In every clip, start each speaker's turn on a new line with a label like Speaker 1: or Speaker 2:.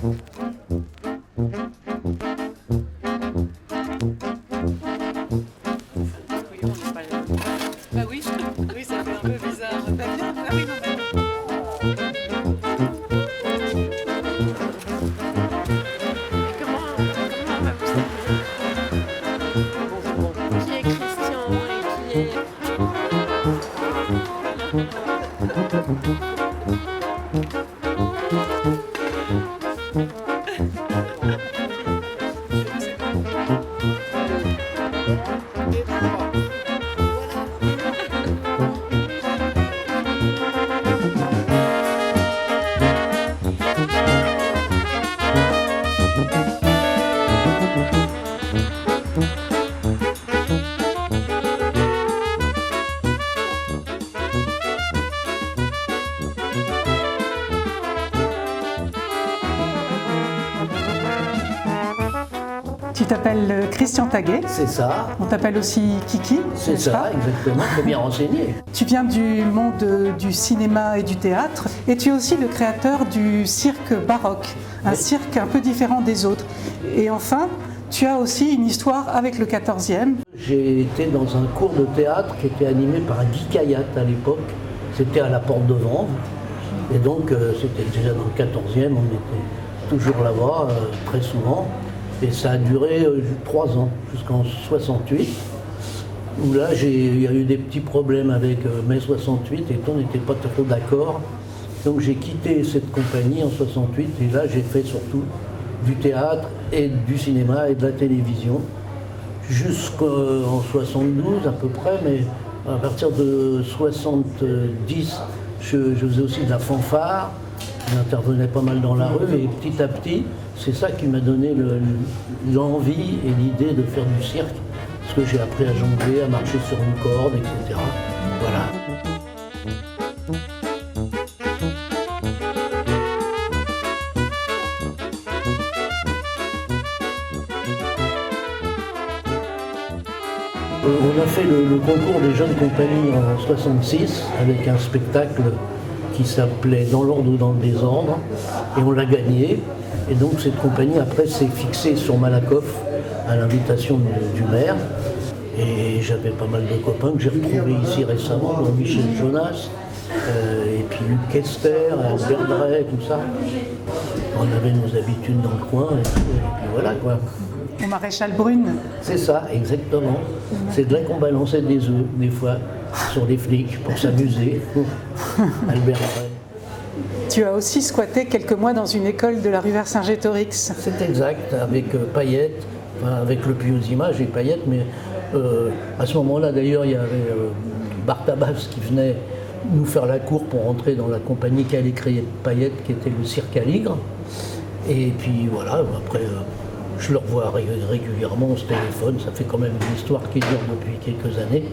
Speaker 1: Bah oui, oui, ça fait un peu bizarre. Bah bien, ah oui, non,
Speaker 2: Comment on va vous appeler? Qui est Christian et qui est...
Speaker 3: Tu t'appelles Christian Taguet.
Speaker 4: C'est ça.
Speaker 3: On t'appelle aussi Kiki.
Speaker 4: C'est ça, exactement, très bien renseigné.
Speaker 3: Tu viens du monde du cinéma et du théâtre et tu es aussi le créateur du cirque baroque, un cirque un peu différent des autres. Et enfin, tu as aussi une histoire avec le 14e.
Speaker 4: J'ai été dans un cours de théâtre qui était animé par Guy Kayat à l'époque. C'était à la Porte de Vanves. Et donc, c'était déjà dans le 14e, on était toujours là-bas, très souvent. Et ça a duré 3 ans, jusqu'en 68, où là, il y a eu des petits problèmes avec mai 68 et on n'était pas trop d'accord. Donc j'ai quitté cette compagnie en 68 et là, j'ai fait surtout du théâtre et du cinéma et de la télévision, jusqu'en 72 à peu près, mais à partir de 70, je faisais aussi de la fanfare. J'intervenais pas mal dans la rue et petit à petit, c'est ça qui m'a donné l'envie et l'idée de faire du cirque, parce que j'ai appris à jongler, à marcher sur une corde, etc. Voilà. On a fait le concours des jeunes compagnies en 66 avec un spectacle qui s'appelait Dans l'ordre ou dans le désordre, et on l'a gagné. Et donc cette compagnie après s'est fixée sur Malakoff à l'invitation du maire. Et j'avais pas mal de copains que j'ai retrouvés ici récemment, dont Michel Jonas, et puis Luc Kester, Albert Drey, tout ça. On avait nos habitudes dans le coin, et puis voilà quoi.
Speaker 3: Au maréchal Brune.
Speaker 4: C'est ça, exactement. C'est de là qu'on balançait des œufs, des fois, sur des flics, pour s'amuser. Albert Drey.
Speaker 3: Tu as aussi squatté quelques mois dans une école de la rue Vercingétorix.
Speaker 4: C'est exact, avec Payette, enfin, avec le Puy aux images et Payette, mais à ce moment-là d'ailleurs il y avait Bartabas qui venait nous faire la cour pour entrer dans la compagnie qui allait créer Payette, qui était le Cirque Aligre. Et puis voilà, après je le revois régulièrement, on se téléphone, ça fait quand même une histoire qui dure depuis quelques années.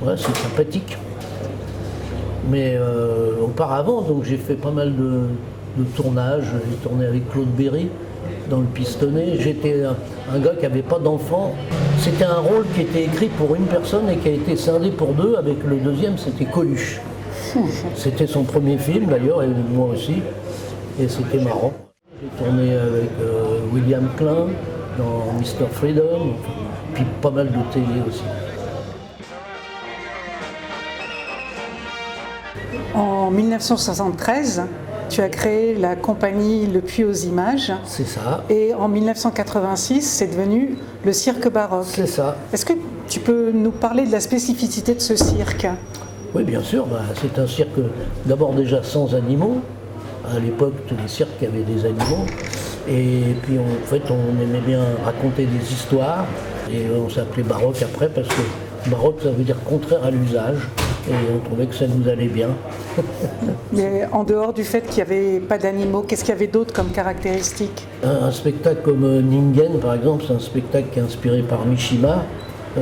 Speaker 4: Ouais, c'est sympathique. Mais auparavant, donc j'ai fait pas mal de tournages. J'ai tourné avec Claude Berry dans Le Pistonnet. J'étais un gars qui n'avait pas d'enfant. C'était un rôle qui était écrit pour une personne et qui a été scindé pour 2. Avec le deuxième, c'était Coluche. C'était son premier film d'ailleurs, et moi aussi. Et c'était marrant. J'ai tourné avec William Klein dans Mr. Freedom, puis pas mal de télé aussi.
Speaker 3: En 1973, tu as créé la compagnie Le Puy aux images.
Speaker 4: C'est ça.
Speaker 3: Et en 1986, c'est devenu le cirque baroque.
Speaker 4: C'est ça.
Speaker 3: Est-ce que tu peux nous parler de la spécificité de ce cirque?
Speaker 4: Oui, bien sûr. C'est un cirque d'abord déjà sans animaux. À l'époque, tous les cirques avaient des animaux. Et puis en fait, on aimait bien raconter des histoires. Et on s'appelait baroque après parce que baroque, ça veut dire contraire à l'usage. Et on trouvait que ça nous allait bien.
Speaker 3: Mais en dehors du fait qu'il n'y avait pas d'animaux, qu'est-ce qu'il y avait d'autre comme caractéristique?
Speaker 4: Un spectacle comme Ningen, par exemple, c'est un spectacle qui est inspiré par Mishima. Et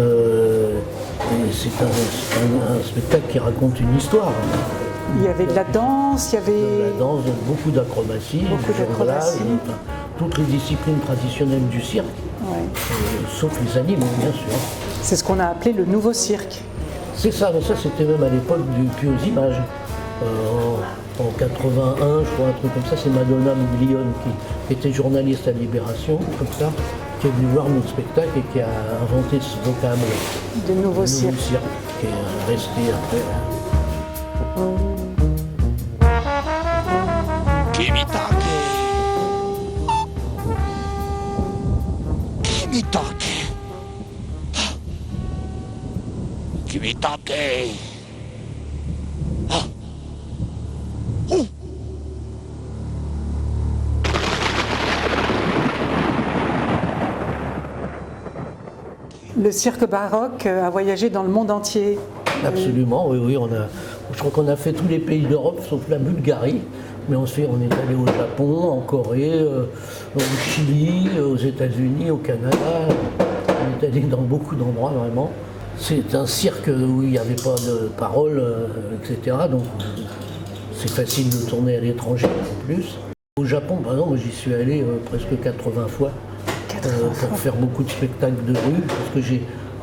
Speaker 4: c'est un spectacle qui raconte une histoire.
Speaker 3: Il y avait de la danse, il y avait...
Speaker 4: De la danse, beaucoup d'acrobatie, toutes les disciplines traditionnelles du cirque, sauf les animaux, bien sûr.
Speaker 3: C'est ce qu'on a appelé le nouveau cirque.
Speaker 4: C'est ça, mais ça c'était même à l'époque du Puy aux images. en 81, je crois, un truc comme ça. C'est Madonna Miglione qui était journaliste à Libération, comme ça, qui est venue voir notre spectacle et qui a inventé ce vocable.
Speaker 3: De nouveaux cirques.
Speaker 4: Qui est resté après.
Speaker 3: Le cirque baroque a voyagé dans le monde entier.
Speaker 4: Absolument, oui, je crois qu'on a fait tous les pays d'Europe sauf la Bulgarie, mais ensuite on est allé au Japon, en Corée, au Chili, aux États-Unis, au Canada, on est allé dans beaucoup d'endroits vraiment. C'est un cirque où il n'y avait pas de parole, etc. Donc c'est facile de tourner à l'étranger en plus. Au Japon, par exemple, j'y suis allé presque 80 fois pour faire beaucoup de spectacles de rue, parce que j'ai,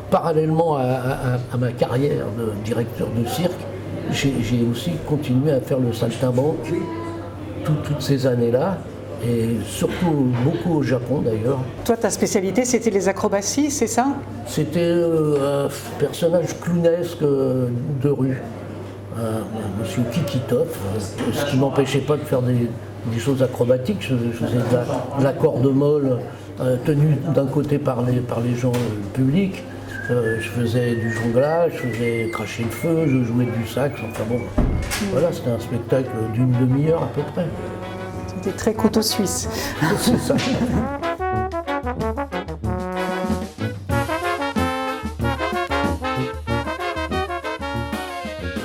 Speaker 4: parallèlement à ma carrière de directeur de cirque, j'ai aussi continué à faire le saltimbanque toutes ces années-là, et surtout beaucoup au Japon d'ailleurs.
Speaker 3: Toi, ta spécialité, c'était les acrobaties, c'est ça?
Speaker 4: C'était un personnage clownesque de rue, monsieur Kikitov, ce qui m'empêchait pas de faire des choses acrobatiques. Je faisais de la corde molle tenue d'un côté par les gens publics. Je faisais du jonglage, je faisais cracher le feu, je jouais du sax, enfin bon. Voilà, c'était un spectacle d'une demi-heure à peu près.
Speaker 3: C'était très couteau suisse.
Speaker 4: C'est ça.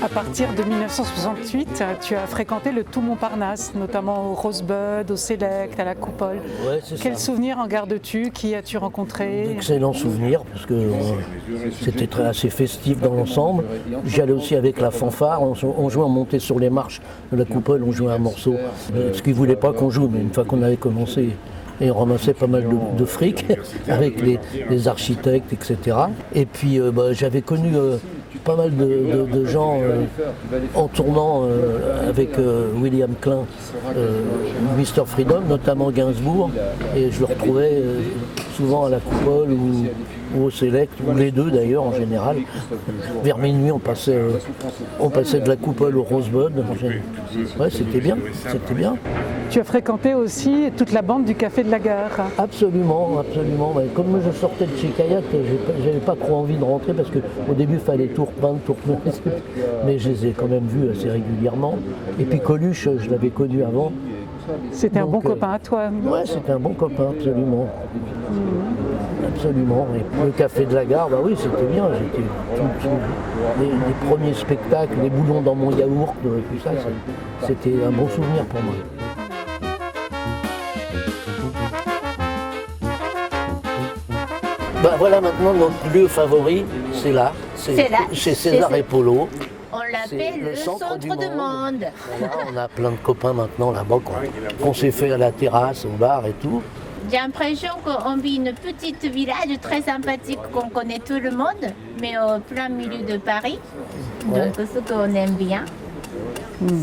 Speaker 3: À partir de 1968, tu as fréquenté le tout Montparnasse, notamment au Rosebud, au Select, à la Coupole.
Speaker 4: Ouais, c'est
Speaker 3: Quel
Speaker 4: ça.
Speaker 3: souvenir en gardes-tu? Qui as-tu rencontré?
Speaker 4: D'excellents souvenirs, parce que c'était assez festif dans l'ensemble. J'allais aussi avec la fanfare, on jouait, on montait sur les marches de la Coupole, on jouait un morceau, ce qu'ils ne voulaient pas qu'on joue, mais une fois qu'on avait commencé, et on ramassait pas mal de fric avec les architectes, etc. Et puis j'avais connu pas mal de gens en tournant avec William Klein, Mr. Freedom, notamment Gainsbourg, et je le retrouvais souvent à la Coupole ou au Select, ou les deux d'ailleurs en général. Vers minuit, on passait de la Coupole au Rosebud. Ouais, c'était bien, c'était bien.
Speaker 3: Tu as fréquenté aussi toute la bande du Café de la Gare.
Speaker 4: Absolument, absolument. Mais comme je sortais de chez Kayak, j'avais pas trop envie de rentrer parce qu'au début, il fallait tout repeindre, mais je les ai quand même vus assez régulièrement. Et puis Coluche, je l'avais connu avant.
Speaker 3: C'était un bon
Speaker 4: Donc,
Speaker 3: copain à toi.
Speaker 4: Ouais, c'était un bon copain, absolument. Absolument. Et le Café de la Gare, bah oui, c'était bien. Les premiers spectacles, les boulons dans mon yaourt, tout ça, c'était un bon souvenir pour moi. Bah voilà maintenant notre lieu favori, c'est là,
Speaker 2: C'est là.
Speaker 4: chez César et Polo.
Speaker 2: On l'appelle
Speaker 4: C'est
Speaker 2: le centre
Speaker 4: du
Speaker 2: de monde.
Speaker 4: Voilà, on a plein de copains maintenant là-bas qu'on s'est fait à la terrasse, au bar et tout.
Speaker 2: J'ai l'impression qu'on vit une petite village très sympathique, qu'on connaît tout le monde, mais au plein milieu de Paris.
Speaker 4: Ouais.
Speaker 2: Donc ce qu'on aime bien,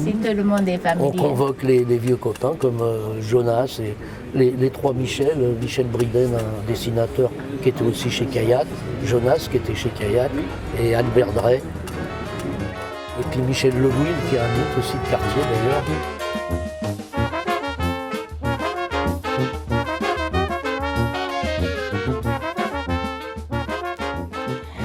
Speaker 2: c'est tout le monde est
Speaker 4: On
Speaker 2: familier.
Speaker 4: convoque les vieux copains comme Jonas et les trois Michel. Michel Briden, un dessinateur qui était aussi chez Kayak, Jonas qui était chez Kayak et Albert Drey. Et puis Michel Levouille qui est un autre aussi de quartier d'ailleurs.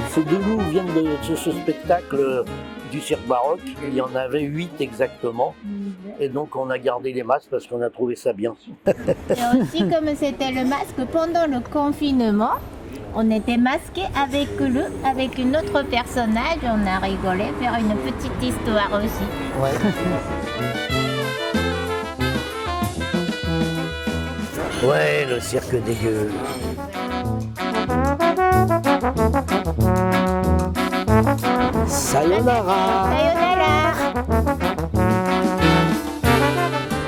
Speaker 4: Ces deux loups viennent de ce spectacle du cirque baroque. Il y en avait 8 exactement. Et donc on a gardé les masques parce qu'on a trouvé ça bien.
Speaker 2: Et aussi, comme c'était le masque pendant le confinement, on était masqué avec une autre personnage. On a rigolé, faire une petite histoire aussi.
Speaker 4: Ouais, le cirque dégueu. Sayonara.
Speaker 2: Sayonara.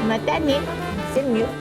Speaker 2: Matane, c'est mieux.